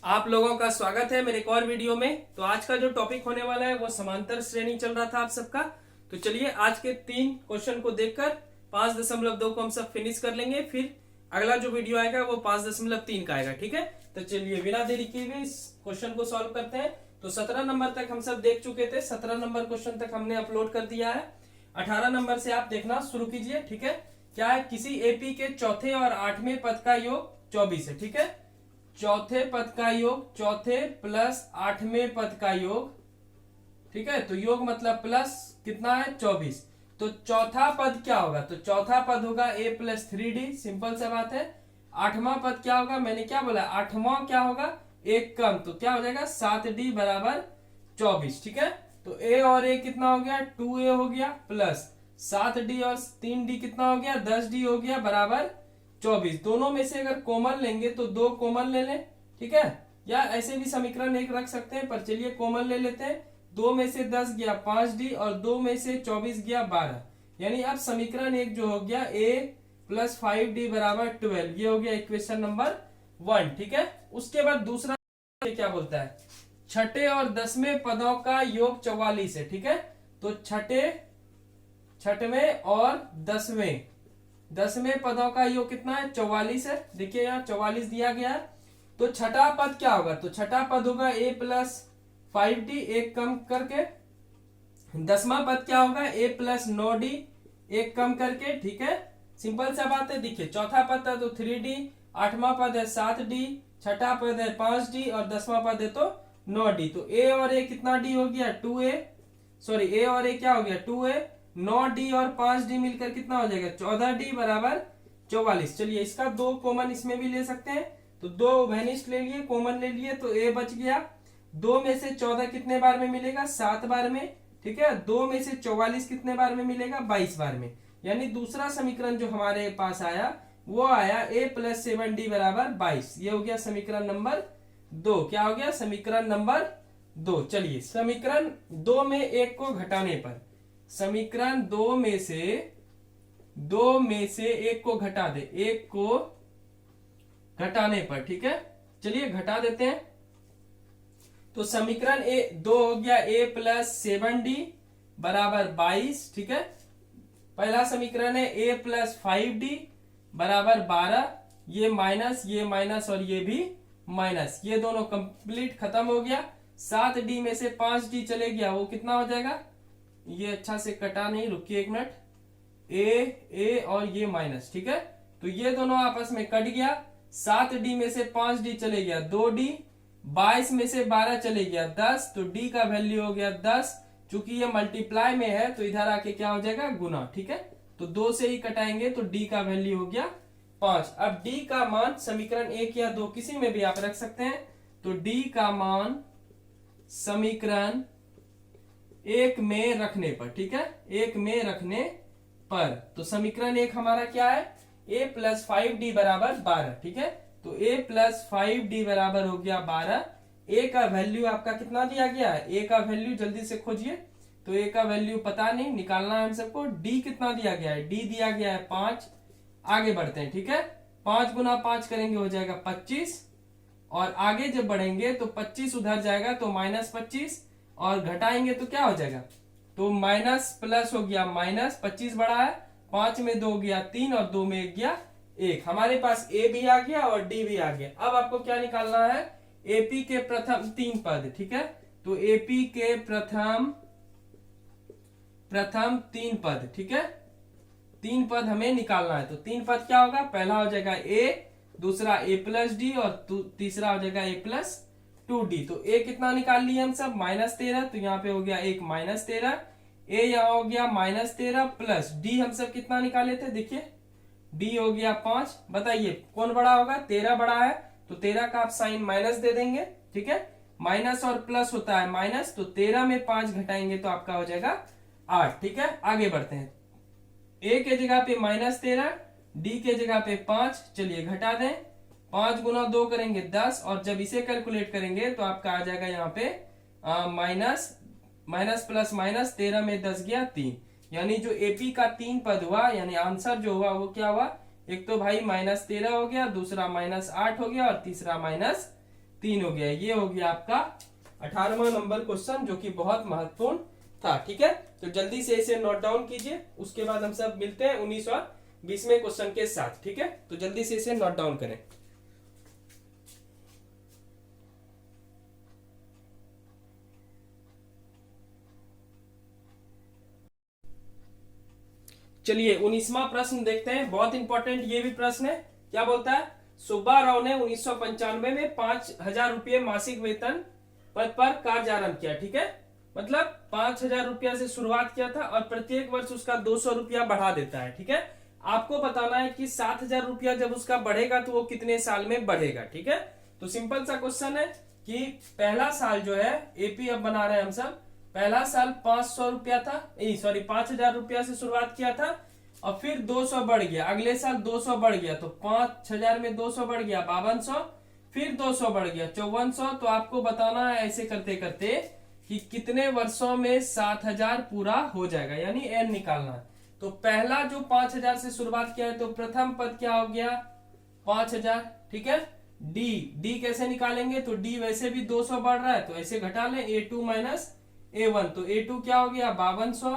आप लोगों का स्वागत है मेरे एक और वीडियो में। तो आज का जो टॉपिक होने वाला है वो समांतर श्रेणी चल रहा था आप सबका। तो चलिए आज के 3 क्वेश्चन को देखकर 5.2 को हम सब फिनिश कर लेंगे। फिर अगला जो वीडियो आएगा वो 5.3 का आएगा। ठीक है, तो चलिए बिना देरी किए हुए इस क्वेश्चन को सॉल्व करते हैं। तो 17 नंबर तक हम सब देख चुके थे, 17 नंबर क्वेश्चन तक हमने अपलोड कर दिया है। 18 नंबर से आप देखना शुरू कीजिए। ठीक है, क्या है, किसी एपी के चौथे और 8वें पद का योग 24 है। ठीक है, चौथे पद का योग, चौथे प्लस 8वें पद का योग। ठीक है, तो योग मतलब प्लस कितना है 24। तो चौथा पद क्या होगा, तो चौथा पद होगा a प्लस 3d, सिंपल सा बात है। 8वां पद क्या होगा, मैंने क्या बोला, 8वां क्या होगा, एक कम, तो क्या हो जाएगा 7d बराबर 24। ठीक है, तो a और a कितना हो गया, 2a हो गया, प्लस 7d और 3d कितना हो गया, 10d हो गया, बराबर 24। दोनों में से अगर कॉमन लेंगे तो 2 कॉमन ले लें। ठीक है, या ऐसे भी समीकरण एक रख सकते हैं, पर चलिए कॉमन ले लेते हैं। 2 में से 10 गया 5d और 2 में से 24 गया 12। यानी अब समीकरण एक जो हो गया a प्लस 5d बराबर 12, ये हो गया इक्वेशन नंबर 1। ठीक है, उसके बाद दूसरा क्या बोलता है, छठे और 10वें पदों का योग 44 है। ठीक है, तो छठवें और 10वें पदों का योग कितना है, 44 है। देखिए यहाँ 44 दिया गया है। तो छठा पद क्या होगा, तो छठा पद होगा a प्लस 5d, एक कम करके। 10वां पद क्या होगा, a प्लस 9d, एक कम करके। ठीक है, सिंपल सा बात है। देखिए चौथा पद है तो 3d, 8वां पद है 7d, छठा पद है 5d और 10वां पद है तो 9d। तो a और a कितना d हो गया, 2a, सॉरी a और a क्या हो गया, 2a। 9d और 5d मिलकर कितना हो जाएगा, 14d बराबर 44। चलिए इसका 2 कॉमन इसमें भी ले सकते हैं, तो 2 वैनिश ले लिए, कॉमन ले लिए, तो a बच गया। 2 में से 14 कितने बार में मिलेगा, 7 बार में। ठीक है, 2 में से 44 कितने बार में मिलेगा, 22 बार में। यानी दूसरा समीकरण जो हमारे पास आया वो आया a प्लस 7d बराबर 22। ये हो गया समीकरण नंबर 2। क्या हो गया, समीकरण नंबर 2। चलिए समीकरण 2 में एक को घटाने पर, समीकरण 2 में से एक को घटा दे, एक को घटाने पर। ठीक है, चलिए घटा देते हैं। तो समीकरण 2 हो गया a प्लस 7d बराबर 22। ठीक है, पहला समीकरण है a प्लस 5d बराबर 12। ये माइनस और ये भी माइनस, ये दोनों कंप्लीट खत्म हो गया। 7d में से 5d चले गया, वो कितना हो जाएगा, ये अच्छा से कटा नहीं, रुकिए एक मिनट, a और ये माइनस। ठीक है, तो ये दोनों आपस में कट गया। 7d में से 5d चले गया 2d, 22 में से 12 चले गया 10, तो d का वैल्यू हो गया 10। चूंकि ये मल्टीप्लाई में है तो इधर आके क्या हो जाएगा, गुना। ठीक है, तो 2 से ही कटाएंगे तो d का वैल्यू हो गया 5। अब d का मान समीकरण 1 या 2 किसी में भी आप रख सकते हैं। तो d का मान समीकरण 1 में रखने पर, ठीक है, 1 में रखने पर, तो समीकरण 1 हमारा क्या है, a प्लस 5d बराबर 12। ठीक है, तो a प्लस 5d बराबर हो गया 12। a का वैल्यू आपका कितना दिया गया है, a का वैल्यू जल्दी से खोजिए। तो a का वैल्यू पता नहीं, निकालना है हम सबको। d कितना दिया गया है, d दिया गया है 5। आगे बढ़ते हैं। ठीक है, 5 गुना 5 करेंगे हो जाएगा 25, और आगे जब बढ़ेंगे तो 25 उधर जाएगा तो माइनस 25, और घटाएंगे तो क्या हो जाएगा, तो माइनस प्लस हो गया माइनस, 25 बड़ा है, 5 में 2 गया 3 और 2 में 1 गया 1। हमारे पास a भी आ गया और d भी आ गया। अब आपको क्या निकालना है, एपी के प्रथम 3 पद। ठीक है, तो एपी के प्रथम 3 पद। ठीक है, 3 पद हमें निकालना है। तो 3 पद क्या होगा, पहला हो जाएगा a, दूसरा a प्लस डी और तीसरा हो जाएगा a प्लस 2d। तो a कितना निकाल लिए हम सब, -13, तो यहाँ पे हो गया 1 -13, a यहाँ हो गया -13 प्लस d हम सब कितना निकाले थे, देखिए d हो गया 5। बताइए कौन बड़ा होगा, 13 बड़ा है, तो 13 का आप साइन माइनस दे देंगे। ठीक है, माइनस और प्लस होता है माइनस, तो 13 में 5 घटाएंगे तो आपका हो जाएगा 8। ठीक है, आगे बढ़ते हैं। a के जगह पे -13, d के जगह पे 5, चलिए घटा दें। 5 गुना 2 करेंगे 10, और जब इसे कैलकुलेट करेंगे तो आपका आ जाएगा यहाँ पे माइनस प्लस माइनस, 13 में 10 गया 3। यानी जो एपी का 3 पद हुआ, यानी आंसर जो हुआ वो क्या हुआ, एक तो भाई -13 हो गया, दूसरा -8 हो गया और तीसरा 3 हो गया। ये हो गया आपका 18वां नंबर क्वेश्चन, जो कि बहुत महत्वपूर्ण था। ठीक है, तो जल्दी से इसे नोट डाउन कीजिए, उसके बाद हम सब मिलते हैं 19 और 20वें क्वेश्चन के साथ। ठीक है, तो जल्दी से इसे नोट डाउन करें। चलिए 19वां प्रश्न देखते हैं, बहुत इंपॉर्टेंट ये भी प्रश्न है। क्या बोलता है, सुब्बा राव ने 1995 में 5,000 रुपये मासिक वेतन पद पर कार्य आरंभ किया। ठीक है, मतलब 5,000 रुपया से शुरुआत किया था और प्रत्येक वर्ष उसका 200 रुपया बढ़ा देता है। ठीक है, आपको बताना है कि 7,000 रुपया जब उसका बढ़ेगा तो वो कितने साल में बढ़ेगा। ठीक है, तो सिंपल सा क्वेश्चन है कि पहला साल जो है, एपी अब बना रहे हैं हम सब, पहला साल 500 रुपया था, सॉरी 5,000 रुपया से शुरुआत किया था और फिर 200 बढ़ गया, अगले साल 200 बढ़ गया, तो 5,000 में 200 बढ़ गया 5200, फिर 200 बढ़ गया 5400। तो आपको बताना है ऐसे करते करते कि कितने वर्षों में 7,000 पूरा हो जाएगा, यानी एन निकालना है। तो पहला जो 5,000 से शुरुआत किया है, तो प्रथम पद क्या हो गया 5,000। ठीक है, डी कैसे निकालेंगे, तो डी वैसे भी 200 बढ़ रहा है तो ऐसे घटा लें, A2 माइनस A1, तो A2 क्या हो गया 5200,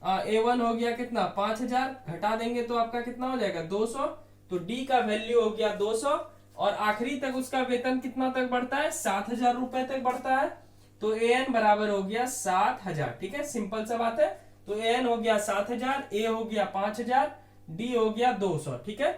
A1 हो गया कितना 5,000, घटा देंगे तो आपका कितना हो जाएगा 200, तो डी का वैल्यू हो गया 200। और आखिरी तक उसका वेतन कितना तक बढ़ता है 7,000 रुपए तक बढ़ता है, तो AN बराबर हो गया 7,000। ठीक है, सिंपल सा बात है। तो AN हो गया 7,000, A हो गया 5,000, D हो गया 200। ठीक है,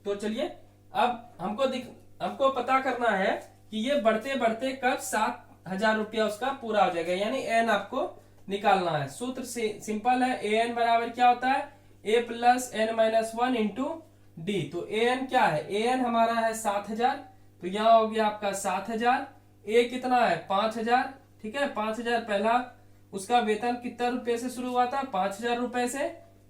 तो चलिए अब हमको पता करना है कि ये बढ़ते बढ़ते कब 7,000 रुपया उसका पूरा हो जाएगा, यानी एन आपको निकालना है। सूत्र सिंपल है, ए एन बराबर क्या होता है A plus N minus 1 into D. तो ए एन क्या है, ए एन हमारा है 7,000, तो यहाँ हो गया आपका 7,000, ए कितना है 5,000। ठीक है, 5,000 पहला उसका वेतन कितना रुपए से शुरू हुआ था 5,000 रुपए से,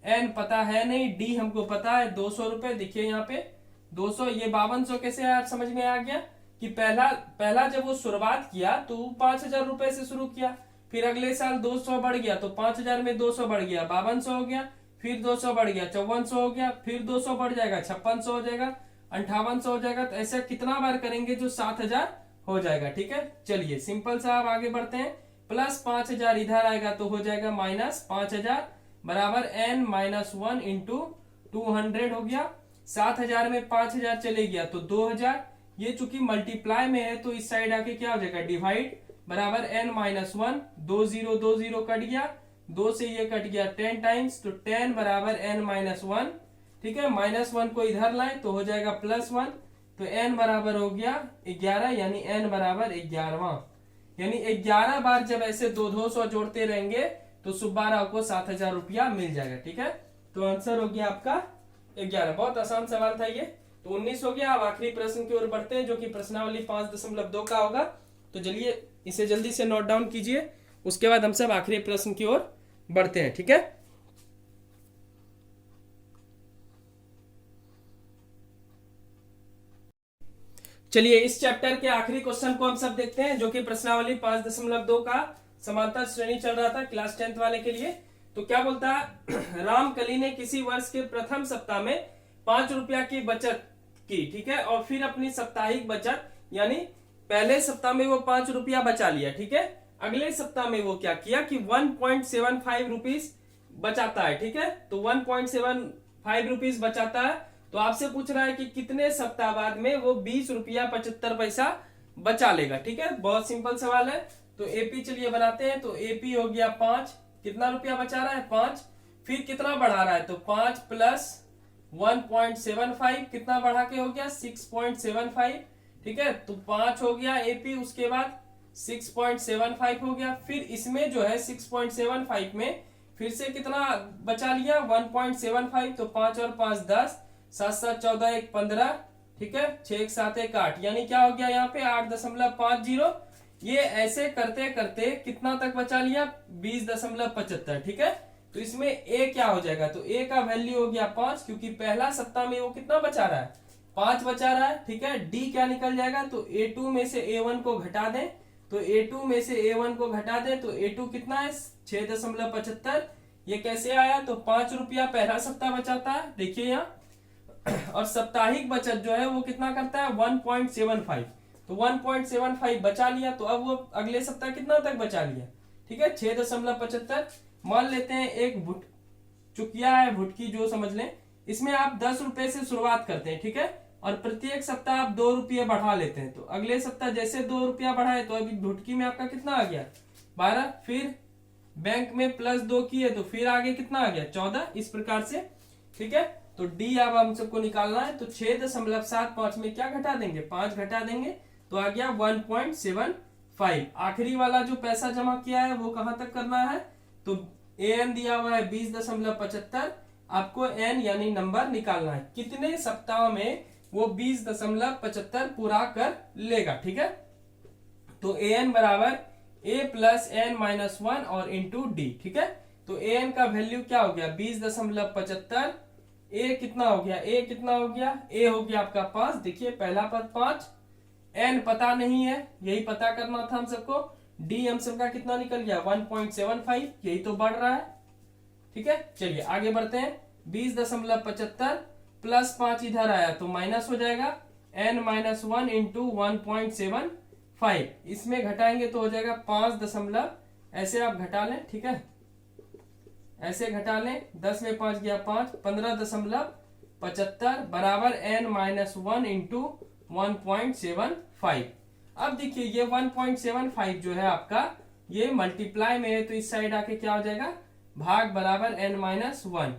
एन पता है नहीं, डी हमको पता है 200 रुपए। देखिए यहाँ पे 200, ये 5200 कैसे है आप समझ में आ गया कि पहला जब वो शुरुआत किया तो 5,000 रुपए से शुरू किया, फिर अगले साल 200 बढ़ गया, तो 5,000 में 200 बढ़ गया 5200 हो गया, फिर 200 बढ़ गया 5400 हो गया, फिर 200 बढ़ जाएगा 5600 हो जाएगा, 5800 हो जाएगा। तो ऐसा कितना बार करेंगे जो 7,000 हो जाएगा। ठीक है, चलिए सिंपल सा आप आगे बढ़ते हैं, प्लस 5,000 इधर आएगा तो हो जाएगा माइनस 5,000 बराबर एन माइनस 1 इंटू 200 हो गया। 7,000 में 5,000 चले गया तो 2,000, ये चूंकि मल्टीप्लाई में है तो इस साइड आके क्या हो जाएगा डिवाइड बराबर एन माइनस 1, 2 कट गया, 2 से ये कट गया 10 टाइम्स, तो 10 बराबर एन माइनस 1। ठीक है, माइनस 1 को इधर लाए तो हो जाएगा प्लस 1, तो एन बराबर हो गया 11, यानी एन बराबर 11वां, यानी 11 बार जब ऐसे 200 जोड़ते रहेंगे तो सुब्बा राव को 7,000 रुपया मिल जाएगा। ठीक है, तो आंसर हो गया आपका 11। बहुत आसान सवाल था ये। तो 19 हो गया। अब आखिरी प्रश्न की ओर बढ़ते हैं, जो कि प्रश्नावली 5.2 का होगा। तो चलिए इसे जल्दी से नोट डाउन कीजिए, उसके बाद हम सब आखिरी प्रश्न की ओर बढ़ते हैं। ठीक है, चलिए इस चैप्टर के आखिरी क्वेश्चन को हम सब देखते हैं, जो कि प्रश्नावली 5.2 का समांतर श्रेणी चल रहा था क्लास 10th वाले के लिए। तो क्या बोलता है, रामकली ने किसी वर्ष के प्रथम सप्ताह में 5 रुपया की बचत की। ठीक है, और फिर अपनी साप्ताहिक बचत, यानी पहले सप्ताह में वो 5 रुपया बचा लिया। ठीक है, अगले सप्ताह में वो क्या किया कि 1.75 रुपीज बचाता है। ठीक है, तो 1.75 रुपीज बचाता है। तो आपसे पूछ रहा है कि कितने सप्ताह बाद में वो 20 रुपया 75 पैसा बचा लेगा। ठीक है, बहुत सिंपल सवाल है। तो एपी चलिए बनाते हैं। तो एपी हो गया 5, कितना रुपया बचा रहा है 5, फिर कितना बढ़ा रहा है तो 5 प्लस 1.75 कितना बढ़ा के हो गया 6.75। ठीक है, तो 5 हो गया एपी, उसके बाद 6.75 हो गया, फिर इसमें जो है 6.75 में फिर से कितना बचा लिया 1.75, तो 5 और 5 10, 7 7 14 1 15। ठीक है, 6 1 7 1 8, यानी क्या हो गया यहाँ पे 8.50। ये ऐसे करते करते कितना तक बचा लिया 20.75। ठीक है, तो इसमें ए क्या हो जाएगा, तो ए का वैल्यू हो गया 5, क्योंकि पहला सप्ताह में वो कितना बचा रहा है 5 बचा रहा है। ठीक है, डी क्या निकल जाएगा, तो A2 में से A1 को घटा दें, तो A2 में से A1 को घटा दें तो A2 कितना है 6.75। ये कैसे आया, तो 5 रुपया पहला सप्ताह बचाता है, देखिए यहाँ, और साप्ताहिक बचत जो है वो कितना करता है 1.75। तो 1.75 बचा लिया। तो अब वो अगले सप्ताह कितना तक बचा लिया, ठीक है 6.75। मान लेते हैं एक चुकिया है, भुटकी जो समझ लें, इसमें आप 10 रुपए से शुरुआत करते हैं, ठीक है, और प्रत्येक सप्ताह आप 2 रुपये बढ़ा लेते हैं। तो अगले सप्ताह जैसे 2 रुपया बढ़ाए तो अभी भुटकी में आपका कितना आ गया 12, फिर बैंक में +2 किए तो फिर आगे कितना आ गया 14, इस प्रकार से, ठीक है। तो डी अब हम सबको निकालना है। तो 6.75 में क्या घटा देंगे 5 घटा देंगे, तो आ गया 1.75। आखिरी वाला जो पैसा जमा किया है वो कहां तक करना है, तो एन दिया हुआ है 20.75, आपको एन यानी नंबर निकालना है, कितने सप्ताह में वो 20.75 पूरा कर लेगा, ठीक है। तो एन बराबर ए प्लस एन माइनस 1 और इंटू डी, ठीक है। तो एन का वैल्यू क्या हो गया 20.75, ए कितना हो गया ए कितना हो गया ए हो गया आपका 5, देखिए पहला पद 5, एन पता नहीं है, यही पता करना था हम सबको। डी हम सबका कितना निकल गया 1.75, यही तो बढ़ रहा है, ठीक है। चलिए आगे बढ़ते हैं। 20.75 प्लस 5 इधर आया तो माइनस हो जाएगा, n माइनस 1 इंटू 1.75, इसमें घटाएंगे तो हो जाएगा 5 ऐसे आप घटा लें, ठीक है, ऐसे घटा लें, 10 में 5 गया 5, 15.75 बराबर n माइनस 1 इंटू 1.75। अब देखिए ये 1.75 जो है आपका ये मल्टीप्लाई में है, तो इस साइड आके क्या हो जाएगा भाग बराबर n माइनस 1।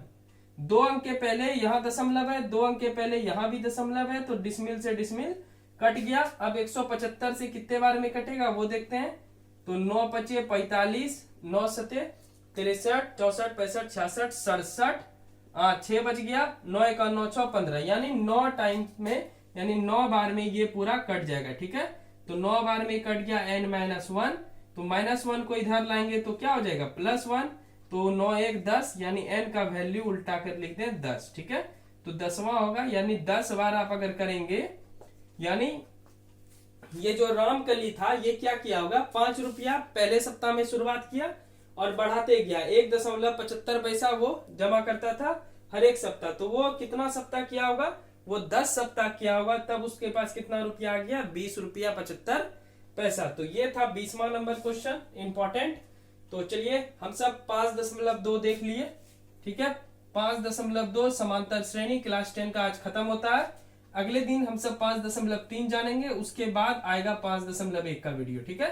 2 अंक के पहले यहाँ दशमलव है, 2 अंक के पहले यहाँ भी दशमलव है, तो डिसमिल से डिसमिल कट गया। अब 175 से कितने बार में कटेगा वो देखते हैं। तो 9 पचे 45, 9 सते 63, 64, 65, 66, 67, 6 बच गया, 9 1 9 6 15, यानी 9 टाइम में, यानी 9 बार में ये पूरा कट जाएगा, ठीक है। तो 9 बार में कट गया n माइनस 1, तो -1 को इधर लाएंगे तो क्या हो जाएगा +1, तो 9 1 10, यानी n का वैल्यू उल्टा कर लिख दें 10, ठीक है। तो 10वां होगा, यानी 10 बार आप अगर करेंगे, यानी ये जो रामकली था ये क्या किया होगा 5 रुपया पहले सप्ताह में शुरुआत किया और बढ़ाते गया, 1.75 पैसा वो जमा करता था हर एक सप्ताह। तो वो कितना सप्ताह किया होगा, वो 10 सप्ताह किया होगा, तब उसके पास कितना रुपया आ गया 20 रुपया 75 पैसा। तो ये था 20वां नंबर क्वेश्चन, इंपॉर्टेंट। तो चलिए हम सब 5.2 देख लिए, ठीक है। 5.2 समांतर श्रेणी क्लास 10 का आज खत्म होता है। अगले दिन हम सब 5.3 जानेंगे, उसके बाद आएगा 5.1 का वीडियो, ठीक है।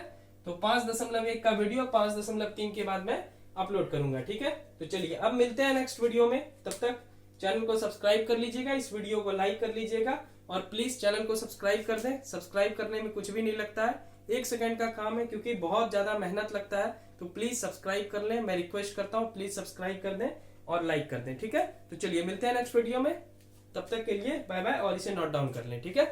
तो 5.1 का वीडियो 5.3 के बाद मैं अपलोड करूंगा, ठीक है। तो चलिए अब मिलते हैं नेक्स्ट वीडियो में, तब तक चैनल को सब्सक्राइब कर लीजिएगा, इस वीडियो को लाइक कर लीजिएगा और प्लीज चैनल को सब्सक्राइब कर दें। सब्सक्राइब करने में कुछ भी नहीं लगता है, 1 सेकंड का काम है, क्योंकि बहुत ज्यादा मेहनत लगता है। तो प्लीज सब्सक्राइब कर लें, मैं रिक्वेस्ट करता हूँ, प्लीज सब्सक्राइब कर दें और लाइक कर दें, ठीक है। तो चलिए मिलते हैं नेक्स्ट वीडियो में, तब तक के लिए बाय बाय, और इसे नोट डाउन कर लें, ठीक है।